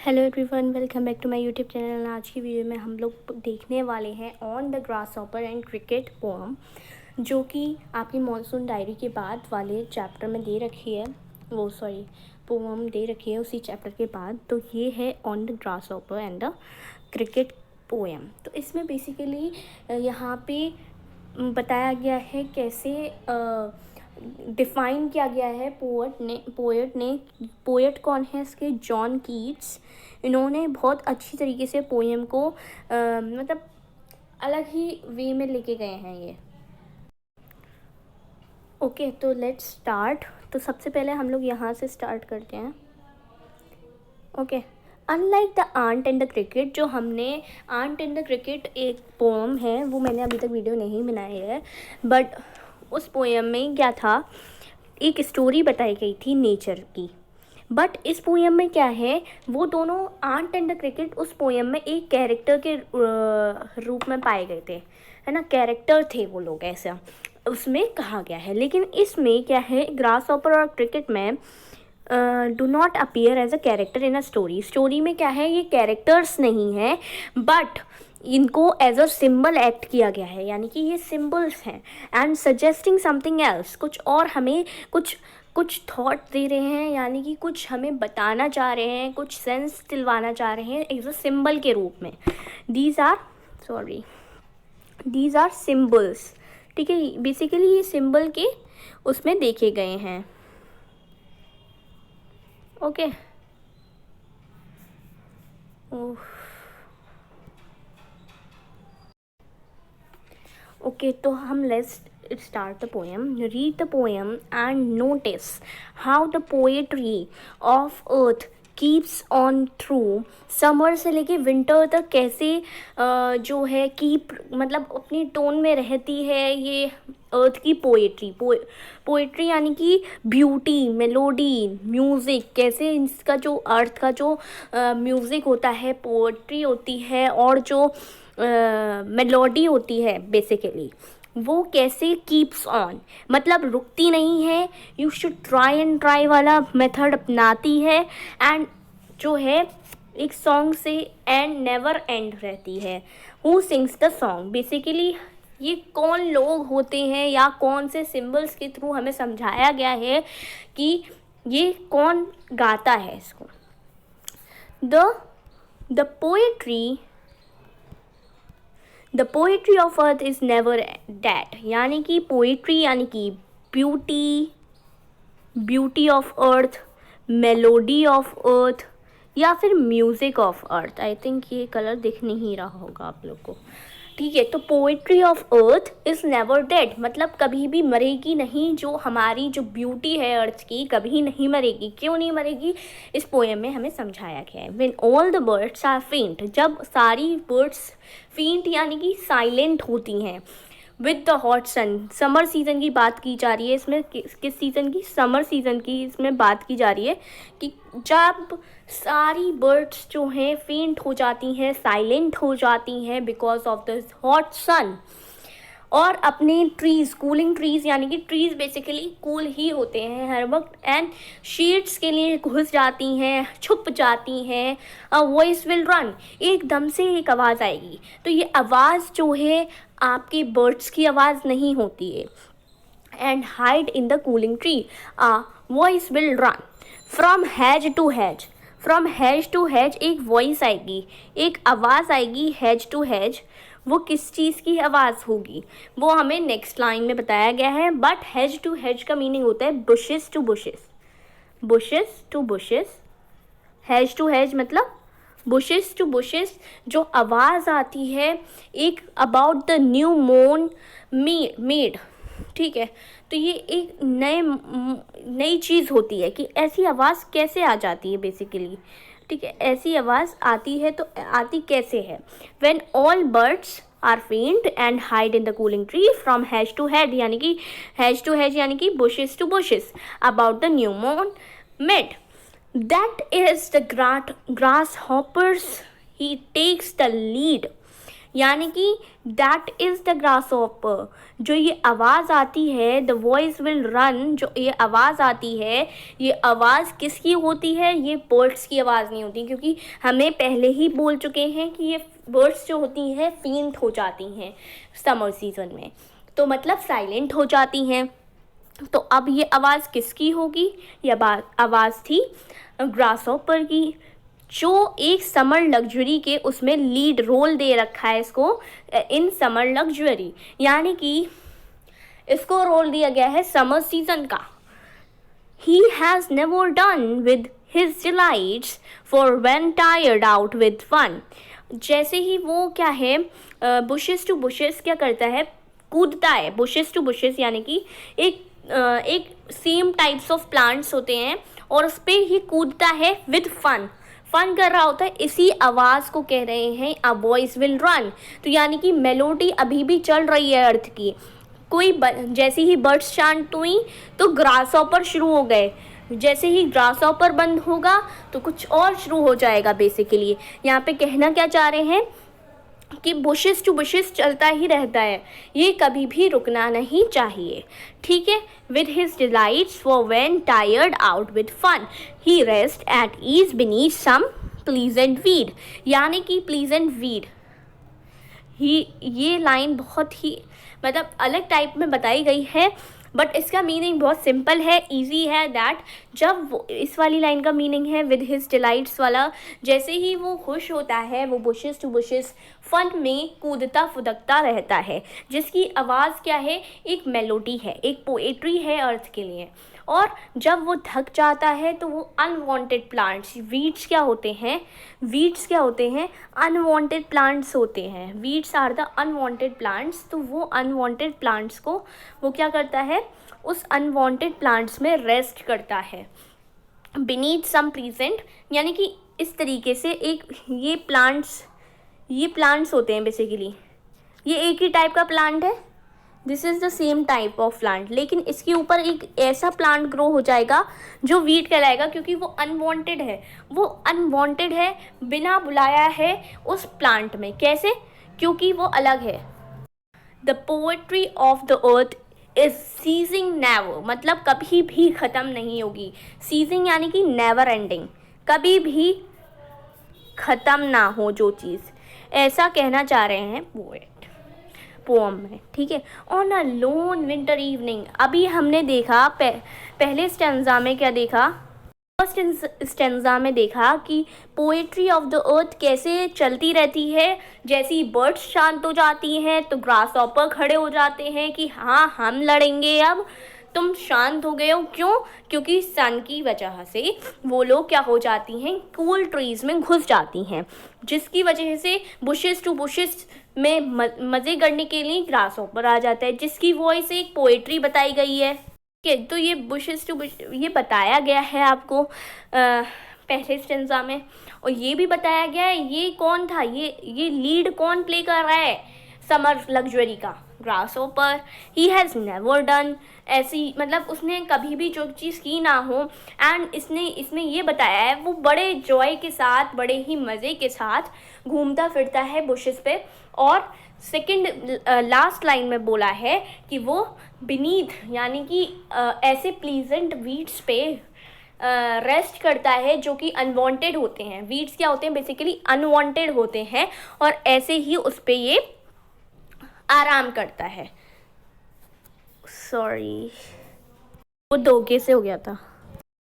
Hello everyone, welcome back to my YouTube channel. आज की video में हम लोग देखने वाले हैं on the grasshopper and cricket poem, जो कि आपकी मॉनसून डायरी के बाद वाले चैप्टर में दे रखी है। पोएम दे रखी है उसी चैप्टर के बाद। तो ये है on the grasshopper and the cricket poem. तो इसमें बेसिकली यहाँ पे बताया गया है कैसे डिफ़ाइन किया गया है पोएट कौन है इसके, जॉन कीट्स। इन्होंने बहुत अच्छी तरीके से पोएम को मतलब अलग ही वे में लेके गए हैं ये। ओके, तो लेट्स स्टार्ट। तो सबसे पहले हम लोग यहाँ से स्टार्ट करते हैं। Okay, unlike the ant and the cricket, जो हमने आंट एंड द क्रिकेट एक पोएम है, वो मैंने अभी तक वीडियो नहीं बनाई है, बट उस पोएम में क्या था, एक स्टोरी बताई गई थी नेचर की। बट इस पोएम में क्या है, वो दोनों आंट एंड द क्रिकेट उस पोएम में एक कैरेक्टर के रूप में पाए गए थे, है ना, कैरेक्टर थे वो लोग, ऐसा उसमें कहा गया है। लेकिन इसमें क्या है, ग्रास हॉपर और क्रिकेट में do not appear as a character in a story में क्या है, ये कैरेक्टर्स नहीं है, बट इनको एज अ सिंबल एक्ट किया गया है, यानी कि ये सिंबल्स हैं। एंड सजेस्टिंग समथिंग एल्स, कुछ और हमें कुछ थॉट दे रहे हैं, यानी कि कुछ हमें बताना चाह रहे हैं, कुछ सेंस दिलवाना चाह रहे हैं एज अ सिंबल के रूप में। दीज आर सिंबल्स, ठीक है। बेसिकली ये सिंबल के उसमें देखे गए हैं। ओके, ओके, तो हम let's start the poem. Read the poem and notice how the poetry of earth keeps on through summer से लेके विंटर तक कैसे जो है कीप मतलब अपनी टोन में रहती है ये अर्थ की पोएट्री यानी कि ब्यूटी, मेलोडी, म्यूज़िक, कैसे इसका जो अर्थ का जो म्यूज़िक होता है, पोएट्री होती है, और जो मेलोडी होती है बेसिकली, वो कैसे कीप्स ऑन, मतलब रुकती नहीं है। यू शुड ट्राई वाला मेथड अपनाती है, एंड जो है एक सॉन्ग से एंड नेवर एंड रहती है। Who sings the song, basically ये कौन लोग होते हैं या कौन से सिंबल्स के थ्रू हमें समझाया गया है कि ये कौन गाता है इसको। The poetry of earth is never dead, यानी कि पोएट्री यानी कि beauty of earth, melody of earth, या फिर music of earth. I think ये कलर दिख नहीं रहा होगा आप लोग को, ठीक है। तो poetry of earth is never dead, मतलब कभी भी मरेगी नहीं। जो हमारी जो ब्यूटी है अर्थ की, कभी नहीं मरेगी। क्यों नहीं मरेगी, इस पोएम में हमें समझाया गया है। When all the birds are faint, जब सारी बर्ड्स फेंट यानी कि साइलेंट होती हैं, with the hot sun, summer season की बात की जा रही है इसमें। किस सीज़न की, समर सीज़न की इसमें बात की जा रही है कि जब सारी बर्ड्स जो हैं फेंट हो जाती हैं, साइलेंट हो जाती हैं because of the hot sun, और अपने ट्रीज़, कूलिंग ट्रीज़, यानी कि ट्रीज़ बेसिकली कूल ही होते हैं हर वक्त, एंड शीट्स के लिए घुस जाती हैं, छुप जाती हैं। अ वॉइस विल रन, एकदम से एक आवाज़ आएगी। तो ये आवाज़ जो है आपके बर्ड्स की आवाज़ नहीं होती है। And hide in the cooling tree, a voice will run from hedge to hedge. From hedge to hedge एक वॉइस आएगी, एक आवाज़ आएगी, हैज टू हैज। वो किस चीज़ की आवाज़ होगी वो हमें नेक्स्ट लाइन में बताया गया है। बट हैज टू हैज का मीनिंग होता है bushes to bushes, bushes to bushes. Hedge to hedge मतलब बुशेस टू बुशेस। जो आवाज़ आती है एक about the new moon mead, ठीक है। तो ये एक नई चीज़ होती है कि ऐसी आवाज़ कैसे आ जाती है बेसिकली, ठीक है। ऐसी आवाज़ आती है तो आती कैसे है। When all birds are faint and hide in the cooling tree from hedge to head, यानी कि हैज टू हैज यानी कि bushes to bushes, about the new moon mead. That is the grasshopper's, he takes the lead, यानी कि that is the grasshopper. जो ये आवाज़ आती है, द वॉइस विल रन, जो ये आवाज़ आती है, ये आवाज़ किसकी होती है? ये बर्ड्स की आवाज़ नहीं होती, क्योंकि हमें पहले ही बोल चुके हैं कि ये बर्ड्स जो होती हैं फेंट हो जाती हैं समर सीज़न में, तो मतलब साइलेंट हो जाती हैं। तो अब ये आवाज़ किसकी होगी? ये आवाज़ थी ग्रासहॉपर की, जो एक समर लग्जरी के उसमें लीड रोल दे रखा है इसको, इन समर लग्जरी, यानी कि इसको रोल दिया गया है समर सीजन का। He has never done with his delights for when tired out with fun। जैसे ही वो क्या है, बुशेस टू बुशेस क्या करता है, कूदता है। बुशेस टू बुशेस यानी कि एक सेम टाइप्स ऑफ प्लांट्स होते हैं और उस पर ही कूदता है विद फन कर रहा होता है। इसी आवाज़ को कह रहे हैं अ वॉइस विल रन। तो यानी कि मेलोडी अभी भी चल रही है अर्थ की। जैसे ही बर्ड्स शांत हुई तो ग्रासहॉपर शुरू हो गए, जैसे ही ग्रासहॉपर बंद होगा तो कुछ और शुरू हो जाएगा। बेसिकली यहाँ पे कहना क्या चाह रहे हैं कि बुशेस टू बुशेस चलता ही रहता है, ये कभी भी रुकना नहीं चाहिए। ठीक है। With his delights for when tired out with fun he rest at ease beneath some pleasant weed. यानी कि प्लीजेंट वीड ये लाइन बहुत ही मतलब अलग टाइप में बताई गई है, बट इसका मीनिंग बहुत सिंपल है, इजी है। दैट जब इस वाली लाइन का मीनिंग है विद हिज डिलाइट्स वाला, जैसे ही वो खुश होता है वो बुशेस टू बुशेस फन में कूदता फुदकता रहता है, जिसकी आवाज़ क्या है, एक मेलोडी है, एक पोएट्री है अर्थ के लिए। और जब वो थक जाता है तो वो अनवांटेड प्लांट्स, वीड्स क्या होते हैं, अनवांटेड प्लांट्स होते हैं। Weeds are the unwanted plants. तो वो अनवांटेड प्लांट्स को वो क्या करता है, उस अनवांटेड प्लांट्स में रेस्ट करता है। बीनीथ सम प्लीजेंट, यानी कि इस तरीके से ये प्लांट्स होते हैं बेसिकली। ये एक ही टाइप का प्लांट है, this is the same type of plant, लेकिन इसके ऊपर एक ऐसा प्लांट ग्रो हो जाएगा जो वीड कहलाएगा, क्योंकि वो अनवांटेड है, बिना बुलाया है उस प्लांट में। कैसे? क्योंकि वो अलग है। The poetry of the earth is ceasing never, मतलब कभी भी ख़त्म नहीं होगी। सीजिंग यानी कि नेवर एंडिंग, कभी भी ख़त्म ना हो जो चीज़, ऐसा कहना चाह रहे हैं पोम में। ठीक है। On a lone winter evening, अभी हमने देखा पहले स्टेंजा में क्या देखा, फर्स्ट स्टेंजा में देखा कि पोएट्री ऑफ द अर्थ कैसे चलती रहती है। जैसे ही बर्ड्स शांत हो जाती हैं तो ग्रासहॉपर खड़े हो जाते हैं कि हाँ हम लड़ेंगे, अब तुम शांत हो गए हो। क्यों? क्योंकि सन की वजह से वो लोग क्या हो जाती हैं, कूल ट्रीज में घुस जाती हैं, जिसकी वजह से बुशेस टू बुशेस में मज़े करने के लिए ग्रासहॉपर आ जाता है, जिसकी वॉइस एक पोएट्री बताई गई है। ठीक है। तो ये बुशेस टू ये बताया गया है आपको पहले स्टेंजा में, और ये भी बताया गया है ये कौन था, ये लीड कौन प्ले कर रहा है समर लग्जरी का, grasshopper. He has never done, ऐसी मतलब उसने कभी भी जो चीज़ की ना हो। एंड इसमें ये बताया है वो बड़े जॉय के साथ, बड़े ही मज़े के साथ घूमता फिरता है बुशेस पे। और सेकंड लास्ट लाइन में बोला है कि वो बीनीथ यानी कि ऐसे प्लीजेंट वीड्स पे रेस्ट करता है जो कि अनवांटेड होते हैं। वीड्स क्या होते हैं, बेसिकली अनवांटेड होते हैं, और ऐसे ही उस पे ये आराम करता है। सॉरी, वो धोखे से हो गया था।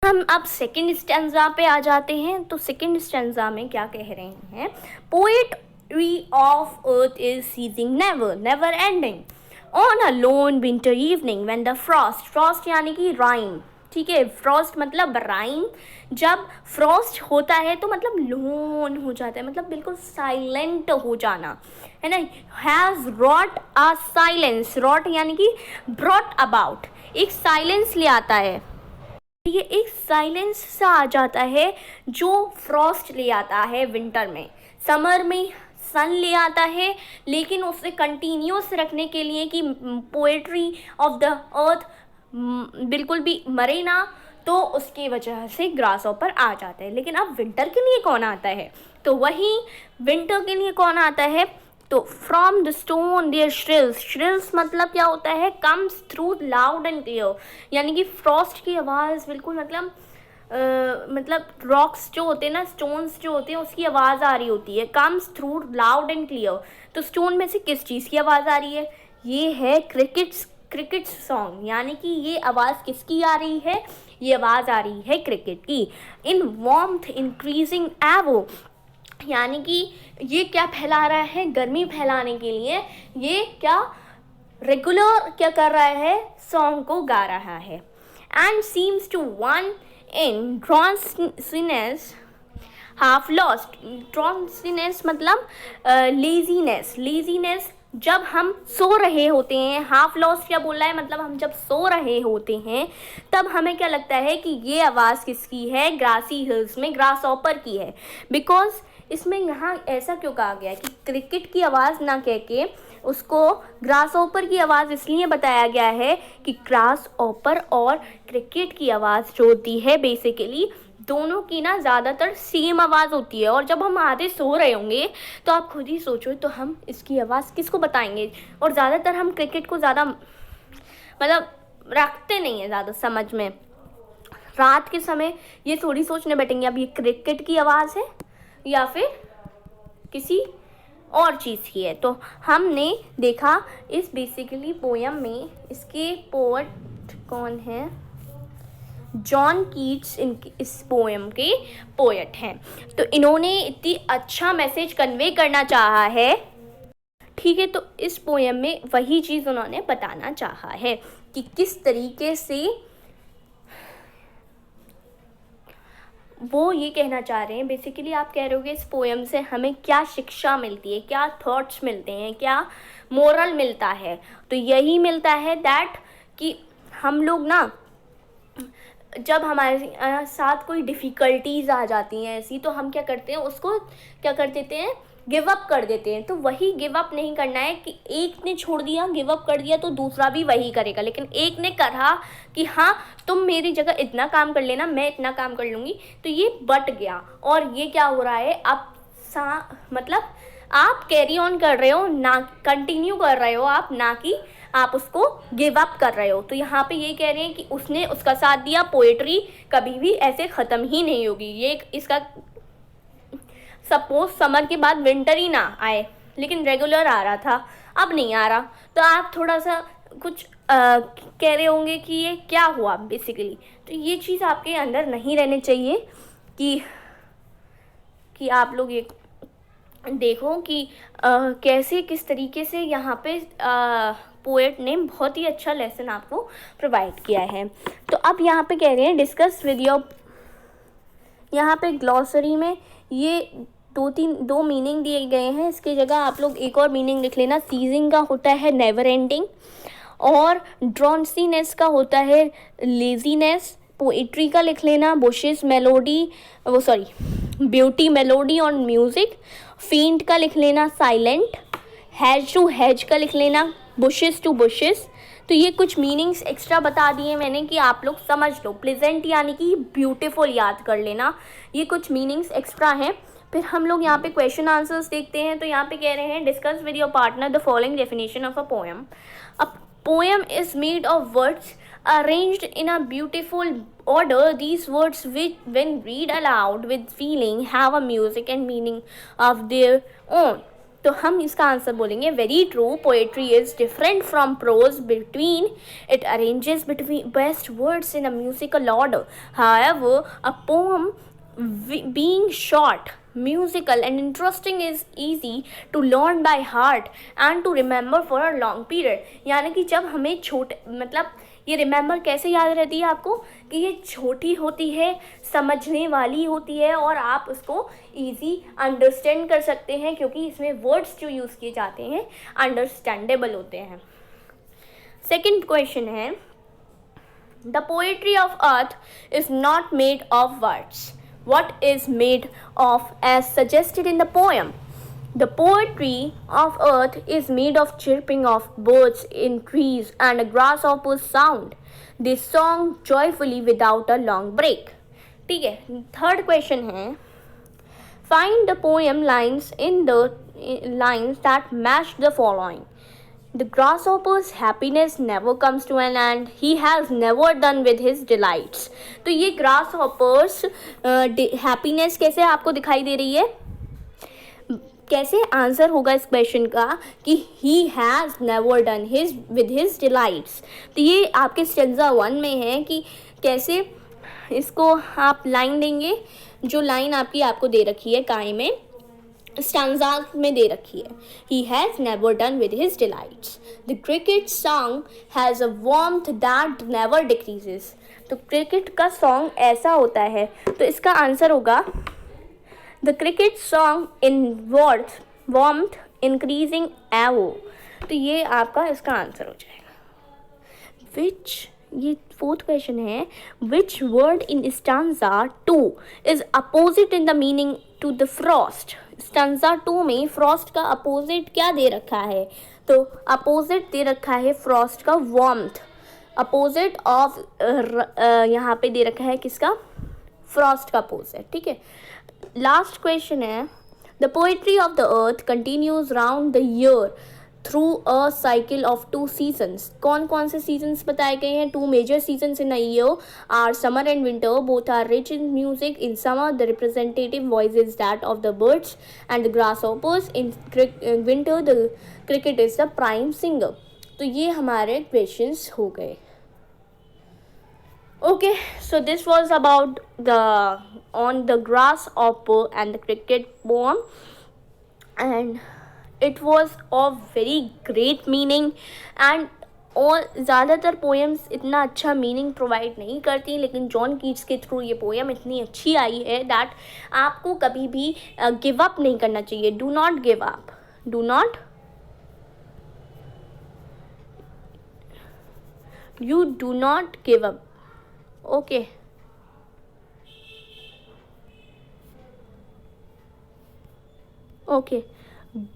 हम अब सेकंड स्टेंजा पे आ जाते हैं। तो सेकंड स्टेंजा में क्या कह रहे हैं, poetry of earth is ceasing never, never ending, on a lone winter evening when the frost यानी कि राइम। ठीक है। फ्रॉस्ट मतलब राइम, जब फ्रॉस्ट होता है तो मतलब लोन हो जाता है, मतलब बिल्कुल साइलेंट हो जाना, है ना। Has wrought a silence, wrought यानी कि ब्रॉट अबाउट, एक साइलेंस ले आता है। ये एक साइलेंस सा आ जाता है जो फ्रॉस्ट ले आता है विंटर में। समर में सन ले आता है, लेकिन उसे कंटिन्यूस रखने के लिए कि पोएट्री ऑफ द अर्थ बिल्कुल भी मरे ना, तो उसकी वजह से ग्रासहॉपर आ जाता है। लेकिन अब विंटर के लिए कौन आता है, तो वही विंटर के लिए कौन आता है, तो फ्रॉम द स्टोन देयर श्रिल्स मतलब क्या होता है, comes through loud and clear, यानी कि फ्रॉस्ट की आवाज़ बिल्कुल मतलब रॉक्स जो होते हैं ना, स्टोन्स जो होते हैं उसकी आवाज़ आ रही होती है, comes through loud and clear. तो स्टोन में से किस चीज़ की आवाज़ आ रही है, ये है क्रिकेट सॉन्ग, यानी कि ये आवाज़ किसकी आ रही है, ये आवाज़ आ रही है क्रिकेट की। इन वार्मथ इंक्रीजिंग एवो, यानी कि ये क्या फैला रहा है, गर्मी फैलाने के लिए ये क्या रेगुलर क्या कर रहा है, सॉन्ग को गा रहा है। And seems to one in drowsiness half lost, drowsiness मतलब लेजीनेस, जब हम सो रहे होते हैं, हाफ लॉस्ट क्या बोल रहा है, मतलब हम जब सो रहे होते हैं तब हमें क्या लगता है कि ये आवाज़ किसकी है, ग्रासी हिल्स में ग्रास ऑपर की है। बिकॉज इसमें यहाँ ऐसा क्यों कहा गया है कि क्रिकेट की आवाज़ ना कह के उसको ग्रास ऑपर की आवाज़ इसलिए बताया गया है कि ग्रास ऑपर और क्रिकेट की आवाज़ जो होती है बेसिकली दोनों की ना ज़्यादातर सेम आवाज़ होती है, और जब हम आधे सो रहे होंगे तो आप खुद ही सोचो तो हम इसकी आवाज़ किसको बताएंगे। और ज़्यादातर हम क्रिकेट को ज़्यादा मतलब रखते नहीं हैं ज़्यादा समझ में, रात के समय ये थोड़ी सोचने बैठेंगे अब ये क्रिकेट की आवाज़ है या फिर किसी और चीज़ की है। तो हमने देखा इस बेसिकली पोयम में इसके पोएट कौन है, जॉन कीट्स इस पोएम के पोएट हैं। तो इन्होंने इतनी अच्छा मैसेज कन्वे करना चाहा है, ठीक है, तो इस पोएम में वही चीज़ उन्होंने बताना चाहा है कि किस तरीके से वो ये कहना चाह रहे हैं। बेसिकली आप कह रहे होगे इस पोएम से हमें क्या शिक्षा मिलती है, क्या थॉट्स मिलते हैं, क्या मोरल मिलता है। तो यही मिलता है दैट कि हम लोग ना जब हमारे साथ कोई डिफ़िकल्टीज़ आ जाती हैं ऐसी, तो हम क्या करते हैं, उसको क्या कर देते हैं, गिव अप कर देते हैं। तो वही गिव अप नहीं करना है कि एक ने छोड़ दिया, गिव अप कर दिया तो दूसरा भी वही करेगा, लेकिन एक ने कहा कि हाँ तुम मेरी जगह इतना काम कर लेना, मैं इतना काम कर लूँगी, तो ये बट गया। और ये क्या हो रहा है अब मतलब आप कैरी ऑन कर रहे हो, ना कंटिन्यू कर रहे हो आप, ना कि आप उसको गिव अप कर रहे हो। तो यहाँ पे ये कह रहे हैं कि उसने उसका साथ दिया, पोएट्री कभी भी ऐसे ख़त्म ही नहीं होगी। ये इसका सपोज समर के बाद विंटर ही ना आए, लेकिन रेगुलर आ रहा था, अब नहीं आ रहा, तो आप थोड़ा सा कुछ कह रहे होंगे कि ये क्या हुआ बेसिकली। तो ये चीज़ आपके अंदर नहीं रहने चाहिए कि आप लोग ये देखो कि कैसे किस तरीके से यहाँ पे पोएट ने बहुत ही अच्छा लेसन आपको प्रोवाइड किया है। तो अब यहाँ पे कह रहे हैं डिस्कस विद योर, यहाँ पे ग्लॉसरी में ये दो मीनिंग दिए गए हैं, इसकी जगह आप लोग एक और मीनिंग लिख लेना। सीजिंग का होता है नेवर एंडिंग, और ड्रॉन्सीनेस का होता है लेजीनेस। पोइट्री का लिख लेना bushes melody, beauty melody on music. फेंट का लिख लेना साइलेंट। हैज टू हैज का लिख लेना बुशेस टू बुशेस। तो ये कुछ मीनिंग्स एक्स्ट्रा बता दिए मैंने कि आप लोग समझ लो। प्लेजेंट यानी कि ब्यूटीफुल याद कर लेना, ये कुछ मीनिंग्स एक्स्ट्रा हैं। फिर हम लोग यहाँ पे क्वेश्चन आंसर्स देखते हैं। तो यहाँ पे कह रहे हैं discuss with your partner the following definition of a poem. A poem is made of words arranged in a beautiful order. These words which when read aloud with feeling have a music and meaning of their own. तो हम इसका answer बोलेंगे very true, poetry is different from prose between it arranges between best words in a musical order. However, a poem being short, musical and interesting is easy to learn by heart and to remember for a long period. यानी कि जब हमें छोटे मतलब ये remember कैसे याद रहती है आपको कि ये छोटी होती है, समझने वाली होती है और आप उसको इजी अंडरस्टैंड कर सकते हैं क्योंकि इसमें वर्ड्स जो यूज़ किए जाते हैं अंडरस्टैंडेबल होते हैं. सेकंड क्वेश्चन है the poetry of earth is not made of words. What is made of as suggested in the poem? The poetry of earth is made of chirping of birds in trees and a grasshopper's sound. They song joyfully without a long break. ठीक है. Third question है Find the poem lines in the lines that match the following. The grasshopper's happiness never comes to an end. He has never done with his delights. तो ये grasshopper's happiness कैसे आपको दिखाई दे रही है? कैसे आंसर होगा इस क्वेश्चन का कि he has never done his with his delights. तो ये आपके स्टेंजा 1 में है कि कैसे इसको आप लाइन देंगे. जो लाइन आपको दे रखी है काय में, स्टैंजा में दे रखी है. He has never done with his delights. The cricket song has a warmth that never decreases. तो क्रिकेट का सॉन्ग ऐसा होता है. तो इसका आंसर होगा The cricket song in warmth increasing ever. तो ये आपका इसका आंसर हो जाएगा. Which, ये फोर्थ क्वेश्चन है, which word in stanza 2 is opposite in the meaning to the frost. stanza 2 में frost का opposite क्या दे रखा है? तो opposite दे रखा है frost का warmth. opposite of यहाँ पे दे रखा है किसका? frost का opposite. ठीक है. लास्ट क्वेश्चन है, the poetry of the earth continues round the year through a cycle of 2 seasons. कौन कौन से सीजन्स बताए गए हैं? 2 major seasons in a year are summer and winter. Both are rich in music. In summer the representative voice is that of the birds and the grasshoppers. In winter the cricket is the prime singer. तो ये हमारे questions हो गए. Okay, so this was about on the grasshopper and the cricket poem, and it was of very great meaning. and और ज़्यादातर poems इतना अच्छा meaning provide नहीं करती, लेकिन जॉन कीट्स के थ्रू ये पोएम इतनी अच्छी आई है दैट आपको कभी भी गिव अप नहीं करना चाहिए. Do not give up. You do not give up. Okay. Okay.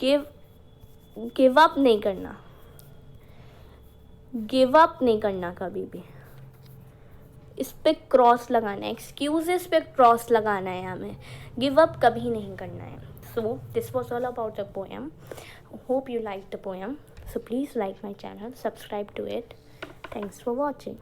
Give up नहीं करना. गिव अप नहीं करना कभी भी. इस पे क्रॉस लगाना है. एक्सक्यूजेस पे क्रॉस लगाना है हमें. गिव अप कभी नहीं करना है. So this was all about the poem. Hope you liked the poem. So please like my channel, subscribe to it. Thanks for watching.